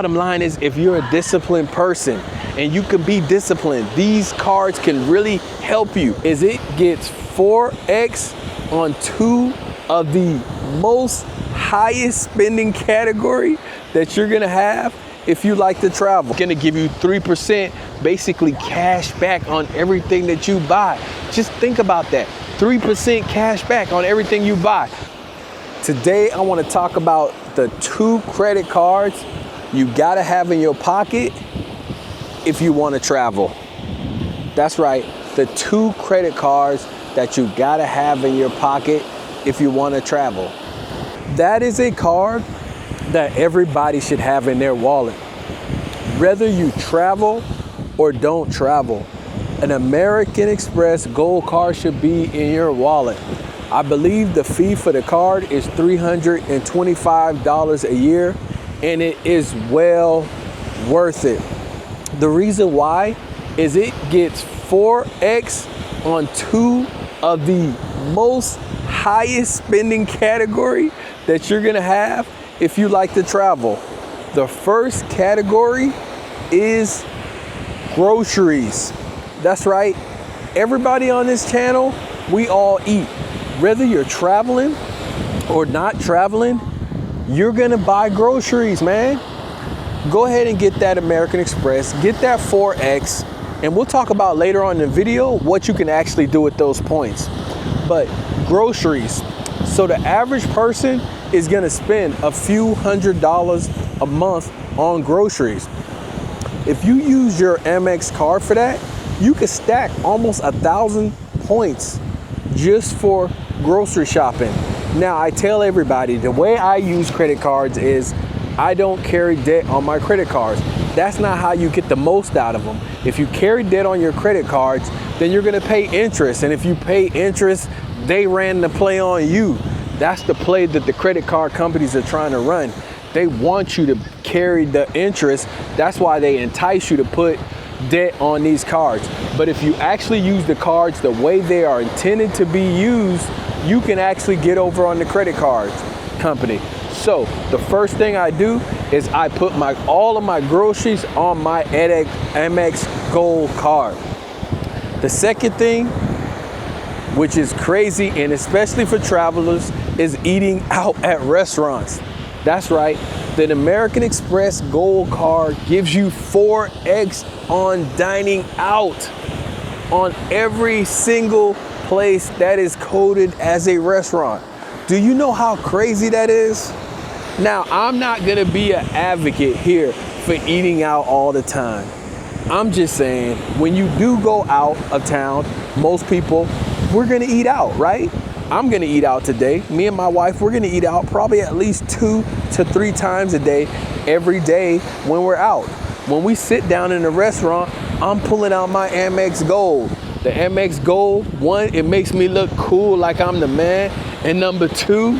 Bottom line is, if you're a disciplined person and you can be disciplined, these cards can really help you. Is it gets 4x on 2 of the most highest spending category that you're gonna have if you like to travel. It's gonna give you 3% basically cash back on everything that you buy. Just think about that. 3% cash back on everything you buy. Today, I wanna talk about the 2 credit cards you gotta have in your pocket if you wanna travel. That's right, the 2 credit cards that you gotta have in your pocket if you wanna travel. That is a card that everybody should have in their wallet. Whether you travel or don't travel, an American Express Gold card should be in your wallet. I believe the fee for the card is $325 a year, and it is well worth it. The reason why is it gets 4x on 2 of the most highest spending category that you're gonna have if you like to travel. The first category is groceries. That's right. Everybody on this channel, we all eat. Whether you're traveling or not traveling, you're gonna buy groceries, man. Go ahead and get that American Express, get that 4x, and we'll talk about later on in the video what you can actually do with those points. But groceries, so the average person is gonna spend a few $100s a month on groceries. If you use your Amex card for that, you could stack almost 1,000 points just for grocery shopping. Now, I tell everybody, the way I use credit cards is I don't carry debt on my credit cards. That's not how you get the most out of them. If you carry debt on your credit cards, then you're gonna pay interest. And if you pay interest, they ran the play on you. That's the play that the credit card companies are trying to run. They want you to carry the interest. That's why they entice you to put debt on these cards. But if you actually use the cards the way they are intended to be used, you can actually get over on the credit card company. So the first thing I do is I put all of my groceries on my Amex Gold card. The second thing, which is crazy, and especially for travelers, is eating out at restaurants. That's right, the American Express Gold card gives you 4x on dining out on every single place that is coded as a restaurant. Do you know how crazy that is? Now, I'm not gonna be an advocate here for eating out all the time. I'm just saying, when you do go out of town, most people, we're gonna eat out, right? I'm gonna eat out today. Me and my wife, we're gonna eat out probably at least 2 to 3 times a day, every day when we're out. When we sit down in a restaurant, I'm pulling out my Amex Gold. The Amex Gold, 1, it makes me look cool like I'm the man. And number 2,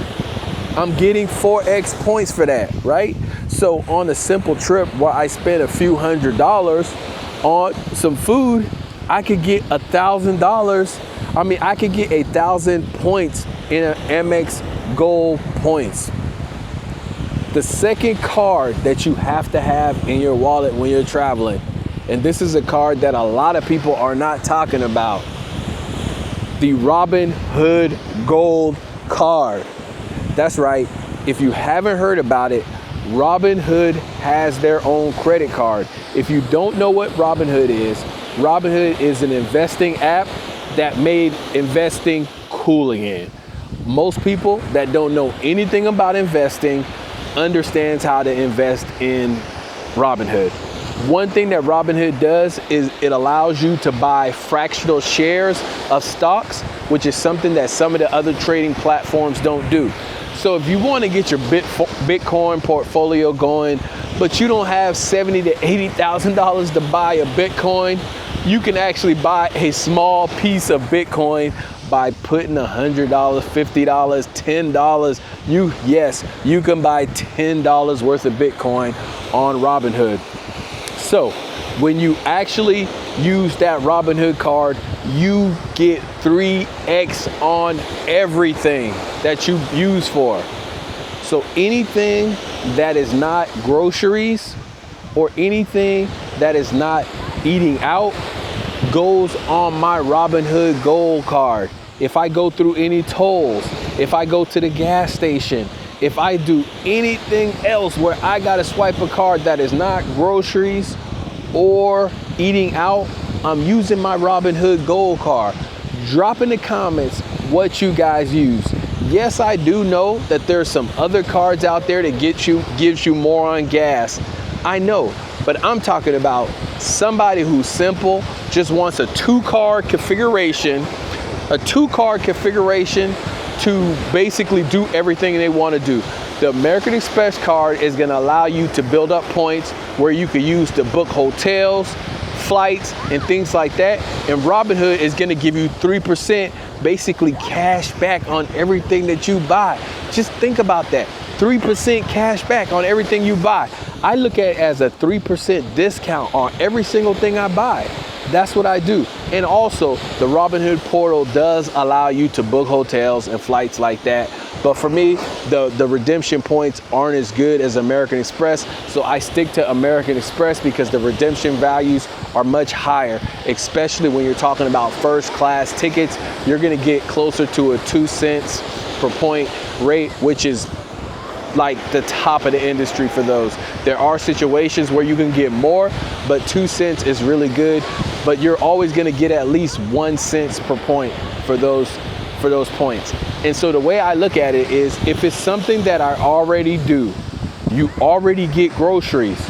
I'm getting 4x points for that, right? So on a simple trip where I spend a few $100s on some food, I could get $1,000. I could get 1,000 points in an Amex Gold points. The second card that you have to have in your wallet when you're traveling, and this is a card that a lot of people are not talking about, the Robinhood Gold card. That's right. If you haven't heard about it, Robinhood has their own credit card. If you don't know what Robinhood is an investing app that made investing cool again. Most people that don't know anything about investing understands how to invest in Robinhood. One thing that Robinhood does is it allows you to buy fractional shares of stocks, which is something that some of the other trading platforms don't do. So if you want to get your Bitcoin portfolio going, but you don't have $70,000 to $80,000 to buy a Bitcoin, you can actually buy a small piece of Bitcoin by putting $100, $50, $10. You can buy $10 worth of Bitcoin on Robinhood. So when you actually use that Robinhood card, you get 3x on everything that you use for. So anything that is not groceries or anything that is not eating out goes on my Robinhood Gold card. If I go through any tolls, if I go to the gas station, if I do anything else where I gotta swipe a card that is not groceries or eating out, I'm using my Robinhood Gold card. Drop in the comments what you guys use. Yes, I do know that there's some other cards out there that gives you more on gas. I know, but I'm talking about somebody who's simple, just wants a two-card configuration to basically do everything they want to do. The American Express card is going to allow you to build up points where you can use to book hotels, flights, and things like that. And Robinhood is going to give you 3% basically cash back on everything that you buy. Just think about that. 3% cash back on everything you buy. I look at it as a 3% discount on every single thing I buy. That's what I do. And also, the Robinhood portal does allow you to book hotels and flights like that. But for me, the redemption points aren't as good as American Express. So I stick to American Express because the redemption values are much higher, especially when you're talking about first class tickets. You're gonna get closer to a 2 cents per point rate, which is like the top of the industry for those. There are situations where you can get more, but 2 cents is really good. But you're always gonna get at least 1 cent per point for those points. And so the way I look at it is, if it's something that I already do, you already get groceries,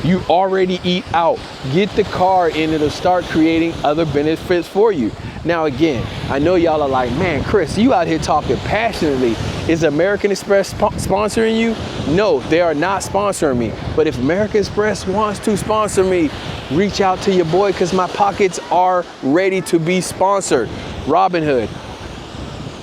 you already eat out, get the card and it'll start creating other benefits for you. Now again, I know y'all are like, man, Chris, you out here talking passionately. Is American Express sponsoring you? No, they are not sponsoring me. But if American Express wants to sponsor me, reach out to your boy, because my pockets are ready to be sponsored. Robinhood,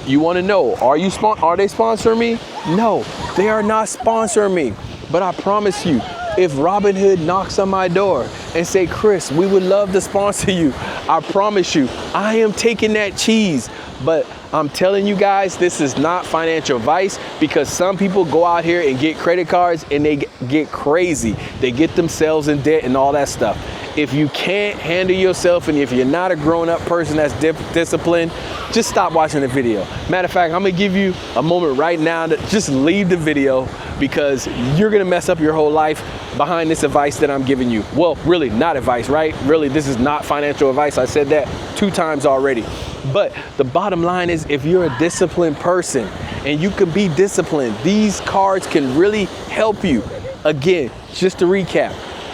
you want to know, are they sponsoring me? No, they are not sponsoring me. But I promise you, if Robinhood knocks on my door and say, Chris, we would love to sponsor you, I promise you, I am taking that cheese. But I'm telling you guys, this is not financial advice, because some people go out here and get credit cards and they get crazy. They get themselves in debt and all that stuff. If you can't handle yourself, and if you're not a grown-up person that's disciplined, just stop watching the video. Matter of fact, I'm gonna give you a moment right now to just leave the video, because you're gonna mess up your whole life behind this advice that I'm giving you. Well, really not advice, right? Really, this is not financial advice. I said that 2 times already. But the bottom line is, if you're a disciplined person and you can be disciplined, these cards can really help you. Again, just to recap,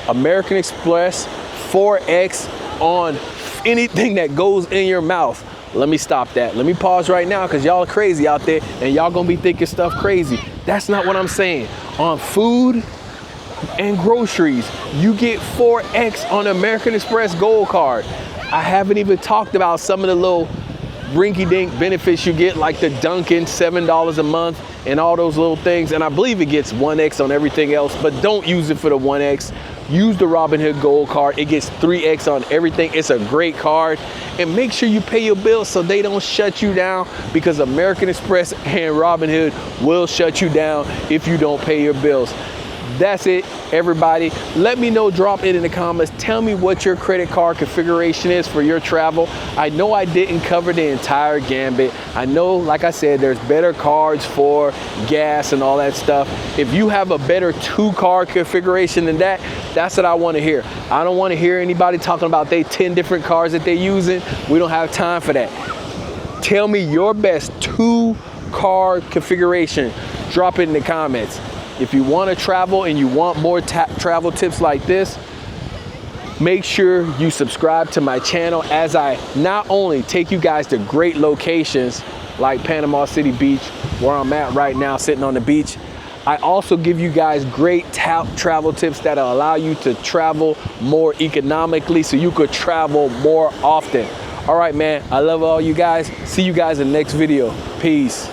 American Express 4X on anything that goes in your mouth. Let me stop that. Let me pause right now, because y'all are crazy out there and y'all gonna be thinking stuff crazy. That's not what I'm saying. On food and groceries, you get 4X on American Express Gold Card. I haven't even talked about some of the little rinky-dink benefits you get, like the Dunkin' $7 a month and all those little things. And I believe it gets 1X on everything else, but don't use it for the 1X. Use the Robinhood Gold Card. It gets 3X on everything. It's a great card. And make sure you pay your bills so they don't shut you down, because American Express and Robinhood will shut you down if you don't pay your bills. That's it, everybody. Let me know, drop it in the comments. Tell me what your credit card configuration is for your travel. I know I didn't cover the entire gambit. I know, like I said, there's better cards for gas and all that stuff. If you have a better 2-card configuration than that, that's what I want to hear. I don't want to hear anybody talking about they 10 different cards that they're using. We don't have time for that. Tell me your best 2-card configuration. Drop it in the comments. If you want to travel and you want more travel tips like this, make sure you subscribe to my channel, as I not only take you guys to great locations like Panama City Beach, where I'm at right now sitting on the beach, I also give you guys great travel tips that'll allow you to travel more economically, so you could travel more often. All right, man, I love all you guys. See you guys in the next video. Peace.